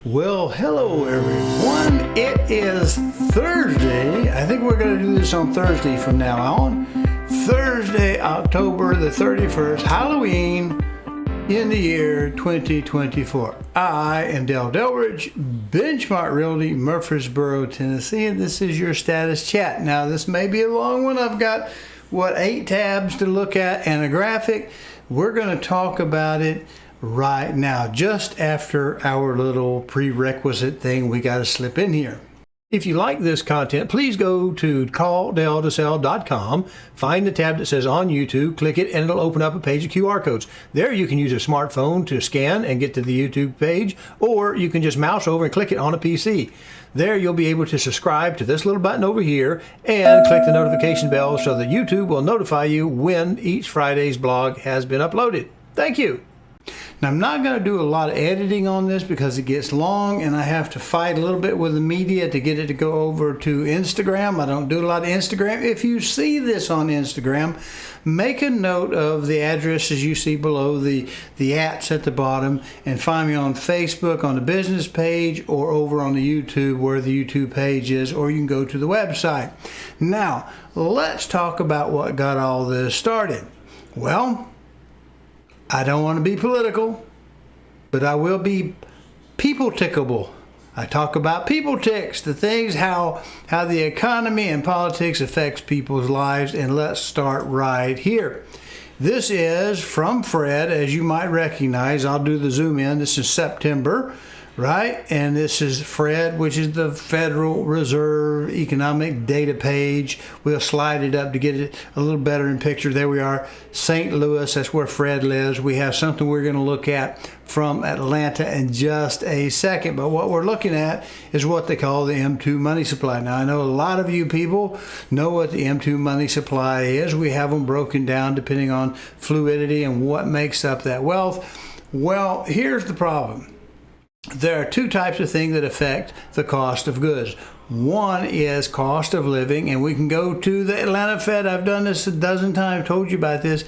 Well, hello everyone. It is Thursday. I think we're going to do this on Thursday from now on. Thursday, October the 31st, Halloween in the year 2024. I am Dale Delridge, Benchmark Realty, Murfreesboro, Tennessee, and this is your status chat. Now, this may be a long one. I've got, 8 tabs to look at and a graphic. We're going to talk about it right now, just after our little prerequisite thing we got to slip in here. If you like this content, please go to CallDelToSell.com, find the tab that says on YouTube, click it, and it'll open up a page of QR codes. There you can use a smartphone to scan and get to the YouTube page, or you can just mouse over and click it on a PC. There you'll be able to subscribe to this little button over here and click the notification bell so that YouTube will notify you when each Friday's blog has been uploaded. Thank you. Now, I'm not going to do a lot of editing on this because it gets long and I have to fight a little bit with the media to get it to go over to Instagram. I don't do a lot of Instagram. If you see this on Instagram, make a note of the addresses you see below, the @ at the bottom, and find me on Facebook on the business page or over on the YouTube where the YouTube page is, or you can go to the website. Now, let's talk about what got all this started. Well, I don't want to be political, but I will be people-tickable. I talk about people ticks, the things, how the economy and politics affects people's lives, and let's start right here. This is from Fred, as you might recognize. I'll do the zoom in. This is September, right? And this is Fred, which is the Federal Reserve economic data page. We'll slide it up to get it a little better in picture. There we are, St. Louis, that's where Fred lives. We have something we're going to look at from Atlanta in just a second. But what we're looking at is what they call the M2 money supply. Now, I know a lot of you people know what the M2 money supply is. We have them broken down depending on fluidity and what makes up that wealth. Well, here's the problem. There are two types of things that affect the cost of goods. One is cost of living, and we can go to the Atlanta Fed. I've done this a dozen times, told you about this.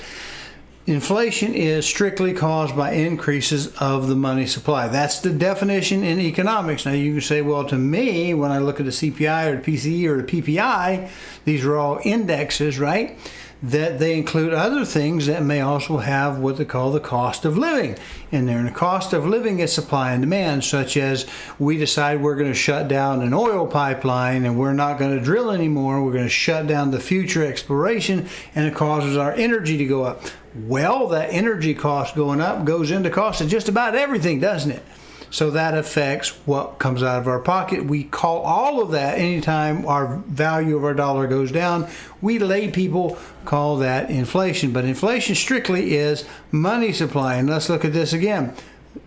Inflation is strictly caused by increases of the money supply. That's the definition in economics. Now you can say, well, to me, when I look at the CPI or the PCE or the PPI, these are all indexes, right? That they include other things that may also have what they call the cost of living in there. And the cost of living is supply and demand, such as we decide we're going to shut down an oil pipeline and we're not going to drill anymore. We're going to shut down the future exploration, and it causes our energy to go up. Well, that energy cost going up goes into cost of just about everything, doesn't it? So that affects what comes out of our pocket. We call all of that, anytime our value of our dollar goes down, we lay people call that inflation. But inflation strictly is money supply. And let's look at this again,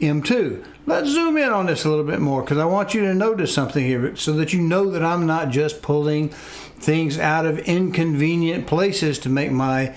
M2. Let's zoom in on this a little bit more because I want you to notice something here so that you know that I'm not just pulling things out of inconvenient places to make my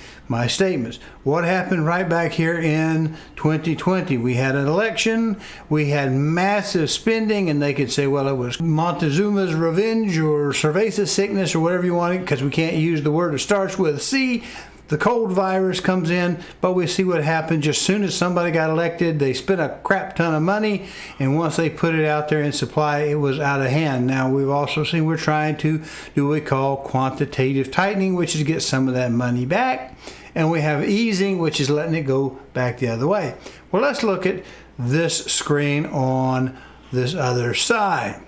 statements. What happened right back here in 2020? We had an election, we had massive spending, and they could say, well, it was Montezuma's revenge or cerveza sickness or whatever you want, because we can't use the word that starts with C. The cold virus comes in, but we see what happened. Just as soon as somebody got elected, they spent a crap ton of money, and once they put it out there in supply, it was out of hand. Now, we've also seen we're trying to do what we call quantitative tightening, which is get some of that money back, and we have easing, which is letting it go back the other way. Well, let's look at this screen on this other side.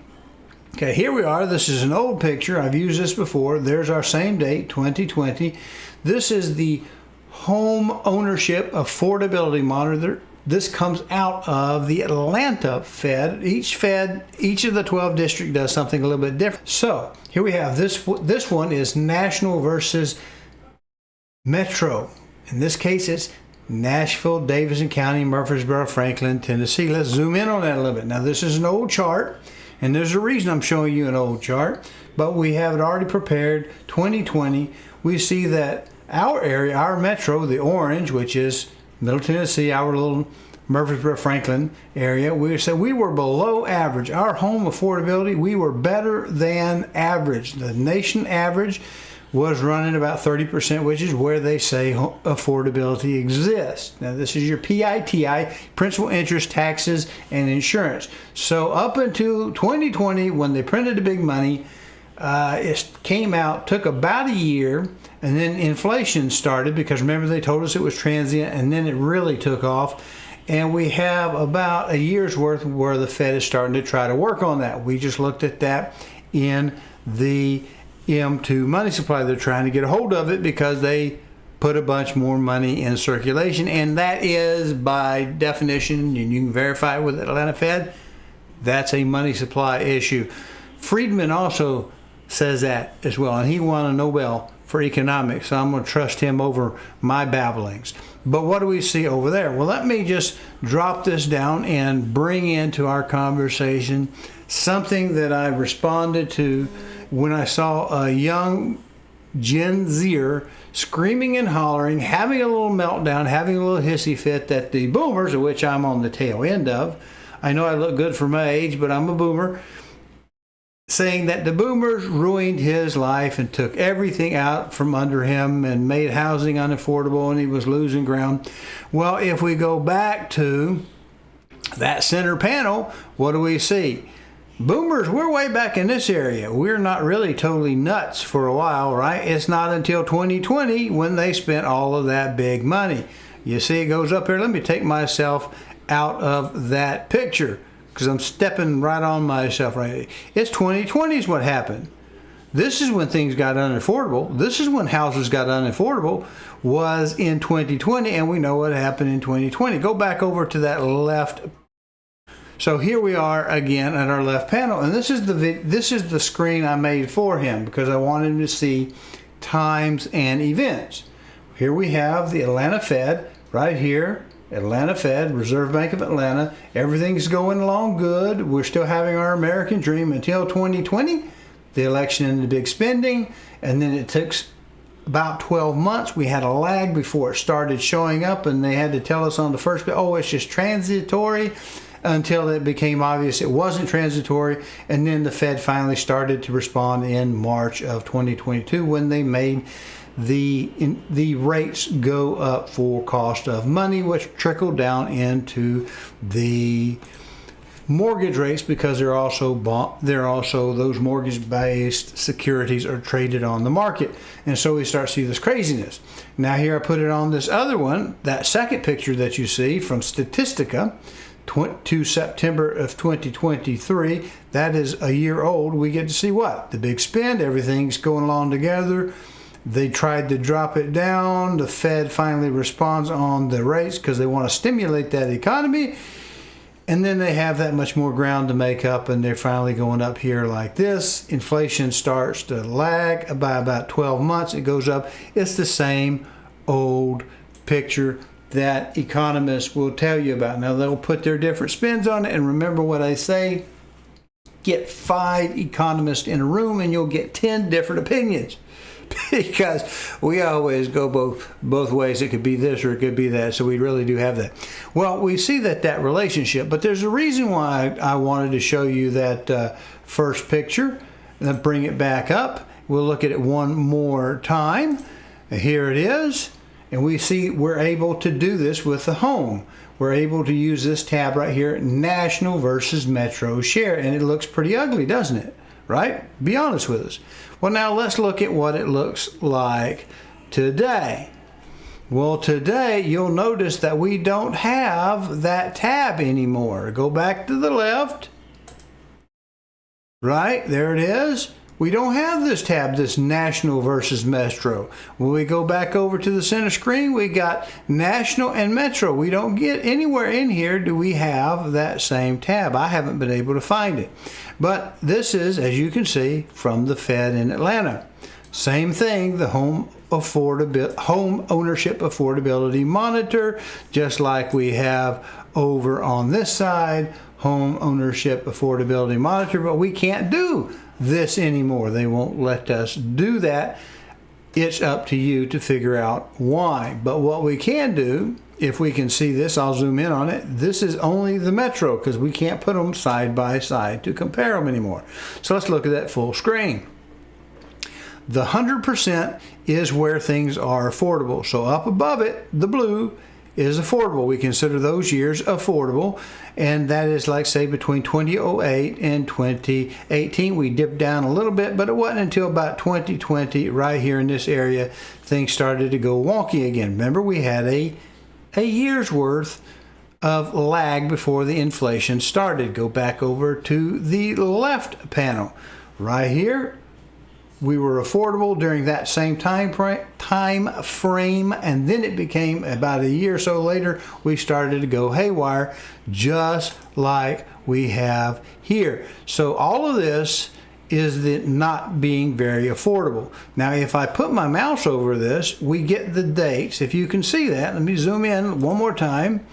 Okay, here we are. This is an old picture. I've used this before. There's our same date, 2020. This is the home ownership affordability monitor. This comes out of the Atlanta Fed. Each of the 12 districts does something a little bit different. So here we have this one is national versus metro. In this case, it's Nashville, Davidson County, Murfreesboro, Franklin, Tennessee. Let's zoom in on that a little bit. Now, this is an old chart, and there's a reason I'm showing you an old chart, but we have it already prepared. 2020, we see that our area, our metro, the orange, which is Middle Tennessee, our little Murfreesboro, Franklin area, we said we were below average. Our home affordability, we were better than average. The nation average was running about 30%, which is where they say affordability exists. Now, this is your PITI, principal, interest, taxes, and insurance. So up until 2020, when they printed the big money, it came out, took about a year, and then inflation started, because remember they told us it was transient, and then it really took off. And we have about a year's worth where the Fed is starting to try to work on that. We just looked at that in the M2 money supply. They're trying to get a hold of it because they put a bunch more money in circulation, and that is, by definition, and you can verify it with the Atlanta Fed, that's a money supply issue. Friedman also says that as well, and he won a Nobel for economics, so I'm going to trust him over my babblings. But what do we see over there? Well, let me just drop this down and bring into our conversation something that I responded to when I saw a young Gen Zer screaming and hollering, having a little meltdown, having a little hissy fit that the boomers, of which I'm on the tail end of, I know I look good for my age, but I'm a boomer, saying that the boomers ruined his life and took everything out from under him and made housing unaffordable, and he was losing ground. Well, if we go back to that center panel, what do we see? Boomers, we're way back in this area. We're not really totally nuts for a while, right? It's not until 2020 when they spent all of that big money. You see it goes up here. Let me take myself out of that picture because I'm stepping right on myself right here. It's 2020 is what happened. This is when things got unaffordable. This is when houses got unaffordable, was in 2020, and we know what happened in 2020. Go back over to that left. So here we are again at our left panel, and this is the screen I made for him because I wanted him to see times and events. Here we have the Atlanta Fed right here. Atlanta Fed, Reserve Bank of Atlanta. Everything's going along good. We're still having our American dream until 2020, the election and the big spending, and then it took about 12 months. We had a lag before it started showing up, and they had to tell us on the first, oh, it's just transitory, until it became obvious it wasn't transitory, and then the Fed finally started to respond in March of 2022 when they made the rates go up for cost of money, which trickled down into the mortgage rates because they're also those mortgage-based securities are traded on the market, and so we start to see this craziness. Now here I put it on this other one, that second picture that you see from Statistica to September of 2023. That is a year old. We get to see what? The big spend, everything's going along together. They tried to drop it down. The Fed finally responds on the rates because they want to stimulate that economy. And then they have that much more ground to make up, and they're finally going up here like this. Inflation starts to lag by about 12 months. It goes up. It's the same old picture that economists will tell you about. Now, they'll put their different spins on it, and remember what I say, get 5 economists in a room and you'll get 10 different opinions. Because we always go both ways. It could be this or it could be that. So we really do have that. Well, we see that relationship, but there's a reason why I wanted to show you that first picture. And then bring it back up. We'll look at it one more time. Here it is. And we see we're able to do this with the home. We're able to use this tab right here, national versus metro share. And it looks pretty ugly, doesn't it? Right? Be honest with us. Well, now let's look at what it looks like today. Well, today you'll notice that we don't have that tab anymore. Go back to the left. Right? There it is. We don't have this tab, this national versus metro. When we go back over to the center screen, we got national and metro. We don't get anywhere in here do we have that same tab. I haven't been able to find it. But this is, as you can see, from the Fed in Atlanta. Same thing, the home ownership affordability monitor, just like we have over on this side, home ownership affordability monitor, but we can't do this anymore. They won't let us do that. It's up to you to figure out why. But what we can do, if we can see this, I'll zoom in on it. This is only the metro because we can't put them side by side to compare them anymore. So let's look at that full screen. The 100% is where things are affordable. So up above it, the blue is affordable. We consider those years affordable, and that is like, say, between 2008 and 2018. We dipped down a little bit, but it wasn't until about 2020, right here in this area, things started to go wonky again. Remember, we had a year's worth of lag before the inflation started. Go back over to the left panel. Right here, we were affordable during that same time frame, and then it became about a year or so later, we started to go haywire, just like we have here. So all of this is the not being very affordable. Now, if I put my mouse over this, we get the dates. If you can see that, let me zoom in one more time.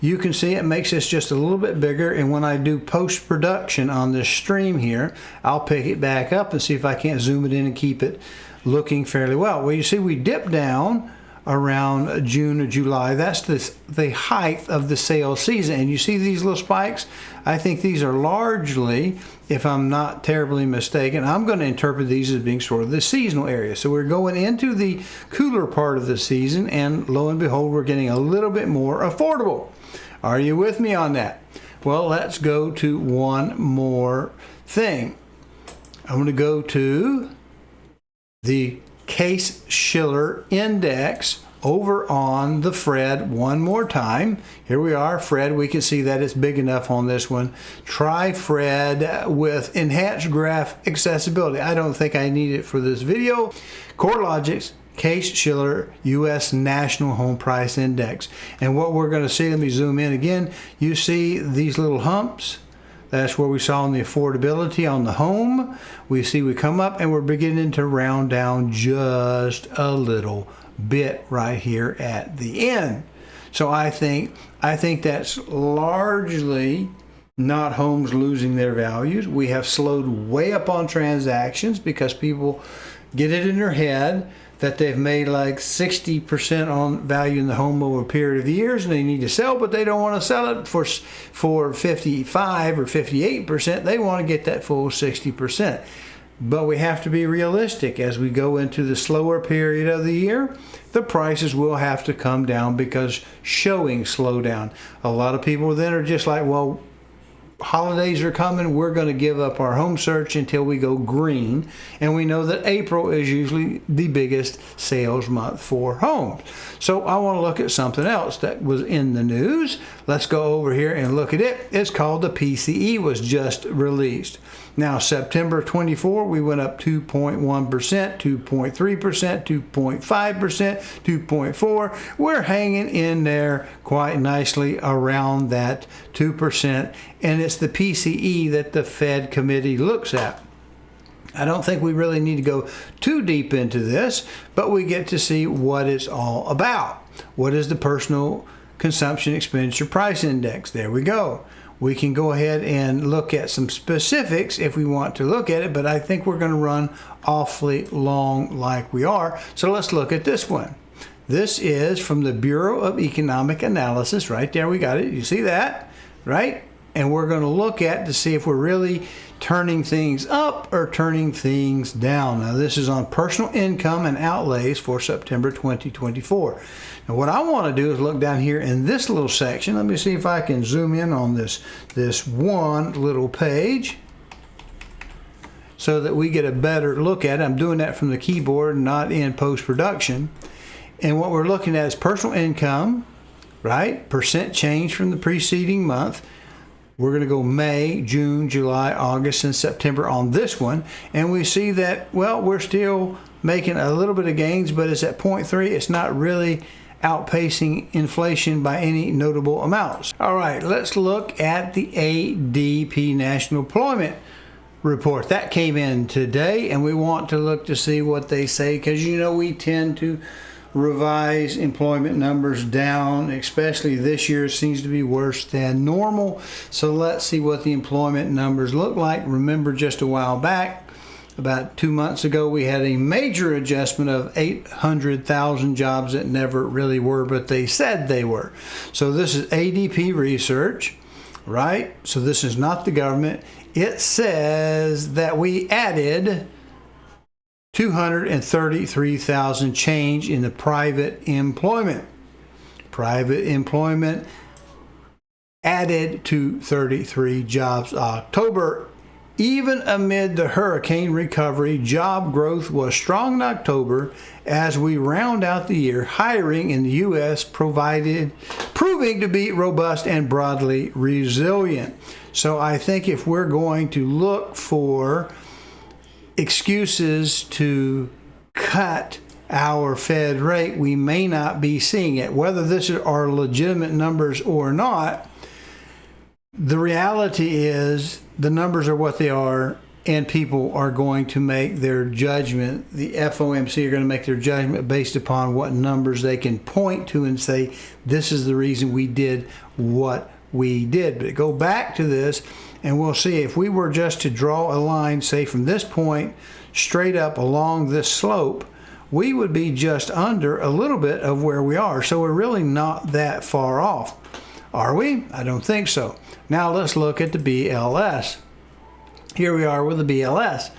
You can see it makes this just a little bit bigger, and when I do post-production on this stream here, I'll pick it back up and see if I can't zoom it in and keep it looking fairly well. Well, you see we dip down around June or July. That's the height of the sales season, and you see these little spikes? I think these are largely, if I'm not terribly mistaken, I'm going to interpret these as being sort of the seasonal area. So we're going into the cooler part of the season, and lo and behold, we're getting a little bit more affordable. Are you with me on that? Well, let's go to one more thing. I'm going to go to the Case-Shiller Index over on the Fred one more time. Here we are, Fred. We can see that it's big enough on this one. Try Fred with enhanced graph accessibility. I don't think I need it for this video. CoreLogic's Case-Shiller U.S. National Home Price Index. And what we're going to see, let me zoom in again. You see these little humps? That's where we saw in the affordability on the home. We see we come up and we're beginning to round down just a little bit right here at the end. So I think that's largely not homes losing their values. We have slowed way up on transactions because people get it in their head that they've made like 60% on value in the home over a period of years, and they need to sell, but they don't want to sell it for 55 or 58%. They want to get that full 60%. But we have to be realistic. As we go into the slower period of the year, the prices will have to come down because showings slow down. A lot of people then are just like, well, holidays are coming, we're going to give up our home search until we go green. And we know that April is usually the biggest sales month for homes. So I want to look at something else that was in the news. Let's go over here and look at it. It's called the PCE, was just released. Now, September 24, we went up 2.1%, 2.3%, 2.5%, 2.4%. We're hanging in there quite nicely around that 2%, and it's the PCE that the Fed committee looks at. I don't think we really need to go too deep into this, but we get to see what it's all about. What is the Personal Consumption Expenditure Price Index? There we go. We can go ahead and look at some specifics if we want to look at it, but I think we're going to run awfully long like we are. So let's look at this one. This is from the Bureau of Economic Analysis. Right there, we got it. You see that, right? And we're going to look at to see if we're really turning things up or turning things down. Now, this is on personal income and outlays for September 2024. Now, what I want to do is look down here in this little section. Let me see if I can zoom in on this one little page so that we get a better look at it. I'm doing that from the keyboard, not in post-production. And what we're looking at is personal income, right? Percent change from the preceding month. We're going to go May, June, July, August, and September on this one. And we see that, well, we're still making a little bit of gains, but it's at 0.3. It's not really outpacing inflation by any notable amounts. All right, let's look at the ADP National Employment Report. That came in today, and we want to look to see what they say, because you know we tend to revise employment numbers down, especially this year seems to be worse than normal. So let's see what the employment numbers look like. Remember, just a while back, about 2 months ago, we had a major adjustment of 800,000 jobs that never really were, but they said they were. So this is ADP research, right? So this is not the government. It says that we added 233,000 change in the private employment. Private employment added to 33 jobs October. Even amid the hurricane recovery, job growth was strong in October as we round out the year. Hiring in the U.S. proving to be robust and broadly resilient. So I think if we're going to look for excuses to cut our Fed rate, we may not be seeing it. Whether this are legitimate numbers or not, the reality is the numbers are what they are, and people are going to make their judgment. The FOMC are going to make their judgment based upon what numbers they can point to and say, this is the reason we did what we did. But go back to this, and we'll see if we were just to draw a line, say from this point straight up along this slope, we would be just under a little bit of where we are. So we're really not that far off. Are we? I don't think so. Now let's look at the BLS. Here we are with the BLS.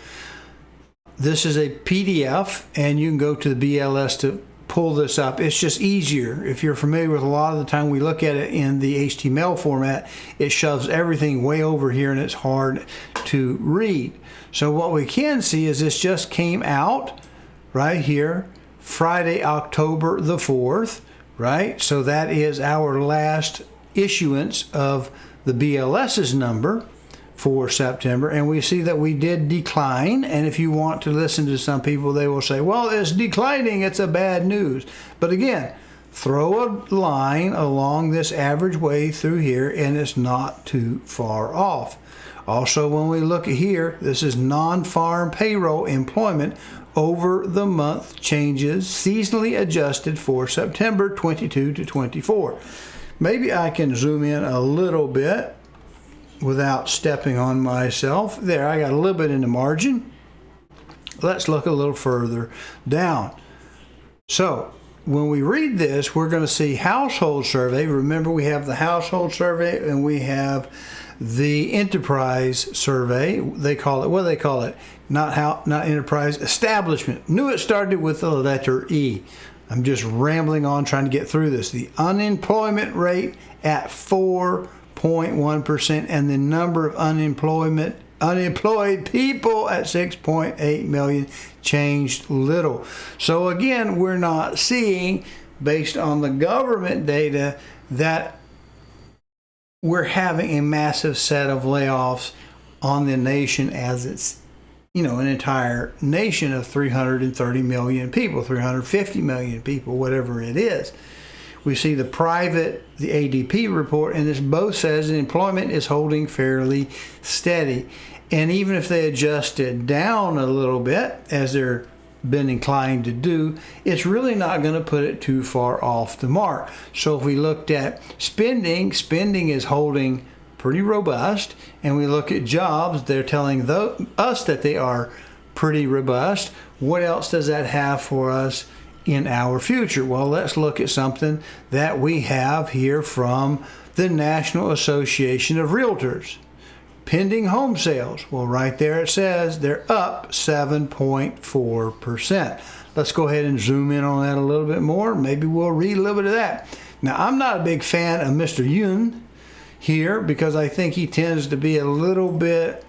This is a PDF, and you can go to the BLS to pull this up. It's just easier. If you're familiar with a lot of the time we look at it in the HTML format, it shoves everything way over here and it's hard to read. So what we can see is this just came out right here, Friday, October the 4th, right? So that is our last issuance of the BLS's number for September, and we see that we did decline. And if you want to listen to some people, they will say, well, it's declining, it's a bad news. But again, throw a line along this average way through here and it's not too far off. Also, when we look at here, this is non-farm payroll employment over the month changes seasonally adjusted for September 22 to 24. Maybe I can zoom in a little bit without stepping on myself. There, I got a little bit in the margin. Let's look a little further down. So when we read this, we're going to see household survey. Remember, we have the household survey and we have the enterprise survey. They call it, what do they call it? Not enterprise, establishment. Knew it started with the letter E. I'm just rambling on trying to get through this. The unemployment rate at 4.1% and the number of unemployed people at 6.8 million changed little. So again, we're not seeing, based on the government data, that we're having a massive set of layoffs on the nation as it's, an entire nation of 330 million people, 350 million people, whatever it is. We see the private, the ADP report, and this both says that employment is holding fairly steady. And even if they adjust it down a little bit, as they're been inclined to do, it's really not going to put it too far off the mark. So if we looked at spending is holding pretty robust, and we look at jobs, they're telling us that they are pretty robust. What else does that have for us in our future? Well, let's look at something that we have here from the National Association of Realtors. Pending home sales. Well, right there it says they're up 7.4%. Let's go ahead and zoom in on that a little bit more. Maybe we'll read a little bit of that. Now, I'm not a big fan of Mr. Yun here because I think he tends to be a little bit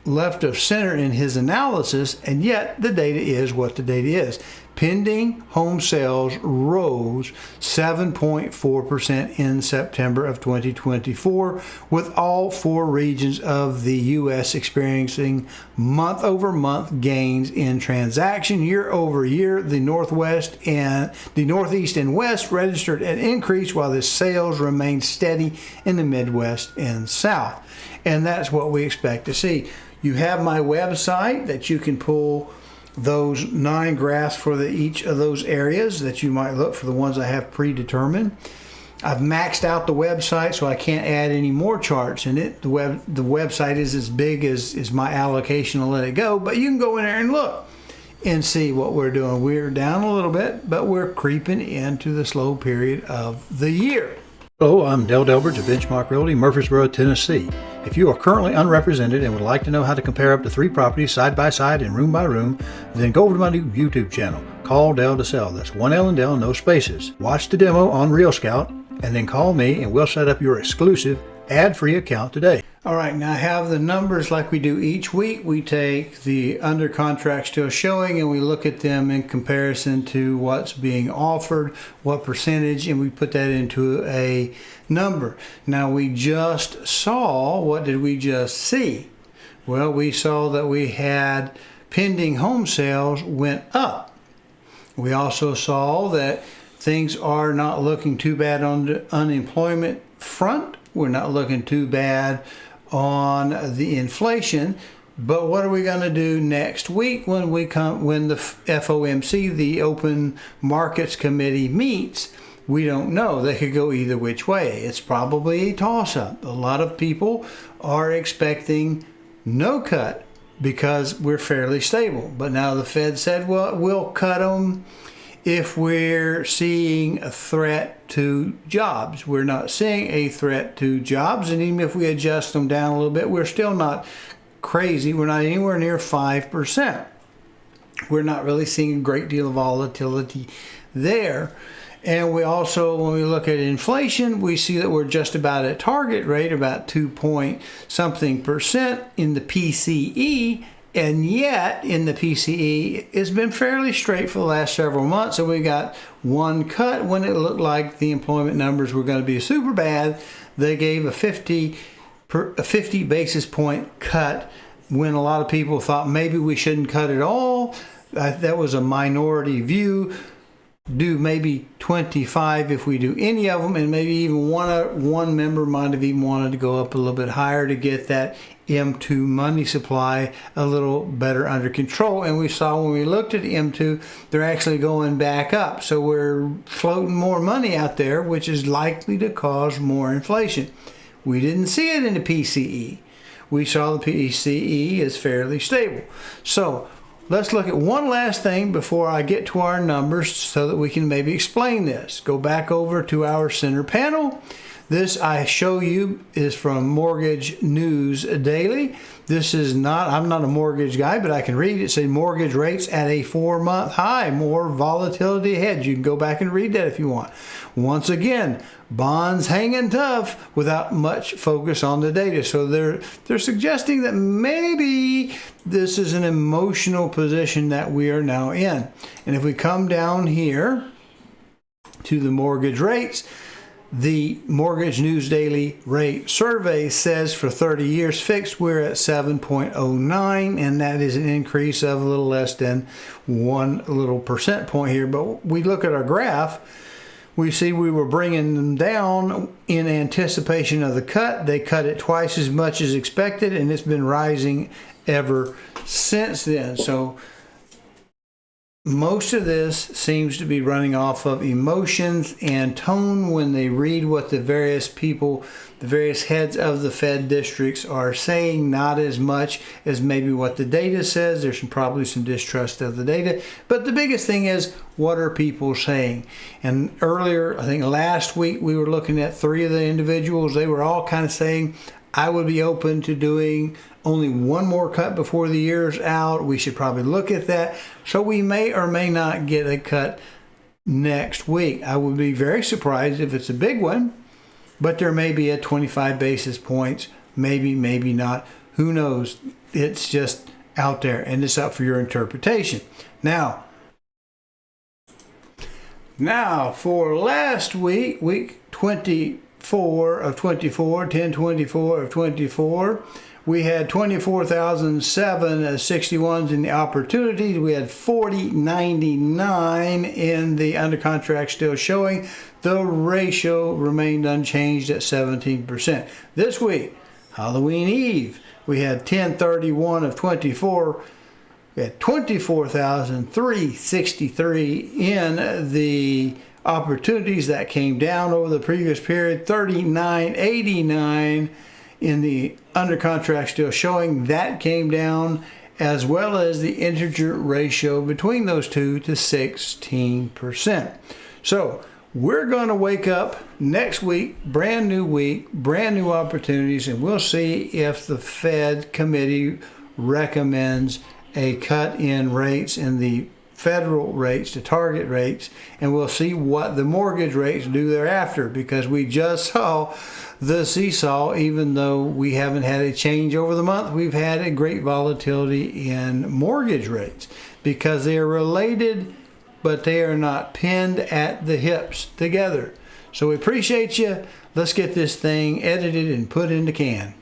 left of center in his analysis, and yet the data is what the data is. Pending home sales rose 7.4% in September of 2024, with all four regions of the U.S. experiencing month-over-month gains in transaction. Year over year, the Northwest and the Northeast and West registered an increase, while the sales remained steady in the Midwest and South. And that's what we expect to see. You have my website that you can pull those 9 graphs for each of those areas that you might look for, the ones I have predetermined. I've maxed out the website, so I can't add any more charts in it. The website is as big as my allocation to let it go, but you can go in there and look and see what we're doing. We're down a little bit, but we're creeping into the slow period of the year. Hello, I'm Del Delbridge of Benchmark Realty, Murfreesboro, Tennessee. If you are currently unrepresented and would like to know how to compare up to 3 properties side by side and room by room, then go over to my new YouTube channel, CallDelToSell. That's one L and Del, no spaces. Watch the demo on RealScout and then call me and we'll set up your exclusive ad-free account today. All right, now I have the numbers like we do each week. We take the under contract still showing and we look at them in comparison to what's being offered, what percentage, and we put that into a number. Now we just saw, what did we just see? Well, we saw that we had pending home sales went up. We also saw that things are not looking too bad on the unemployment front. We're not looking too bad on the inflation, but what are we going to do next week when the FOMC, the Open Markets Committee, meets? We don't know. They could go either which way. It's probably a toss-up. A lot of people are expecting no cut because we're fairly stable. But now the Fed said, well, we'll cut them if we're seeing a threat to jobs. We're not seeing a threat to jobs, and even if we adjust them down a little bit, we're still not crazy. We're not anywhere near 5%. We're not really seeing a great deal of volatility there. And we also, when we look at inflation, we see that we're just about at target rate, about 2-point-something% in the PCE. And yet, in the PCE, it's been fairly straight for the last several months. So we got one cut when it looked like the employment numbers were going to be super bad. They gave a 50 basis point cut when a lot of people thought maybe we shouldn't cut at all. That was a minority view. Do maybe 25 if we do any of them, and maybe even one member might have even wanted to go up a little bit higher to get that M2 money supply a little better under control. And we saw when we looked at M2, they're actually going back up. So we're floating more money out there, which is likely to cause more inflation. We didn't see it in the PCE. We saw the PCE is fairly stable. So let's look at one last thing before I get to our numbers so that we can maybe explain this. Go back over to our center panel. This I show you is from Mortgage News Daily. This is not, I'm not a mortgage guy, but I can read it. It says mortgage rates at a 4-month high, more volatility ahead. You can go back and read that if you want. Once again, bonds hanging tough without much focus on the data. So they're suggesting that maybe this is an emotional position that we are now in. And if we come down here to the mortgage rates, the Mortgage News Daily Rate Survey says for 30 years fixed, we're at 7.09, and that is an increase of a little less than 1 little percent point here. But we look at our graph, we see we were bringing them down in anticipation of the cut. They cut it twice as much as expected, and it's been rising ever since then. So most of this seems to be running off of emotions and tone when they read what the various people, the various heads of the Fed districts are saying, not as much as maybe what the data says. There's probably some distrust of the data. But the biggest thing is, what are people saying? And earlier, I think last week, we were looking at 3 of the individuals. They were all kind of saying, I would be open to doing only one more cut before the year's out. We should probably look at that. So we may or may not get a cut next week. I would be very surprised if it's a big one, but there may be a 25 basis points, maybe, maybe not. Who knows? It's just out there, and it's up for your interpretation. Now for last week, week 24 of 24, 10/24 of 24, we had 24,007 61s in the opportunities. We had 40.99 in the under contract still showing. The ratio remained unchanged at 17%. This week, Halloween Eve, we had 10/31 of 24. We had 24,363 in the opportunities. That came down over the previous period. 39.89 in the under contract still showing. That came down, as well as the integer ratio between those two to 16%. So We're going to wake up next week, brand new opportunities, and we'll see if the Fed committee recommends a cut in rates, in the federal rates, the target rates, and we'll see what the mortgage rates do thereafter, because we just saw the seesaw. Even though we haven't had a change over the month, we've had a great volatility in mortgage rates because they are related, but they are not pinned at the hips together. So we appreciate you. Let's get this thing edited and put in the can.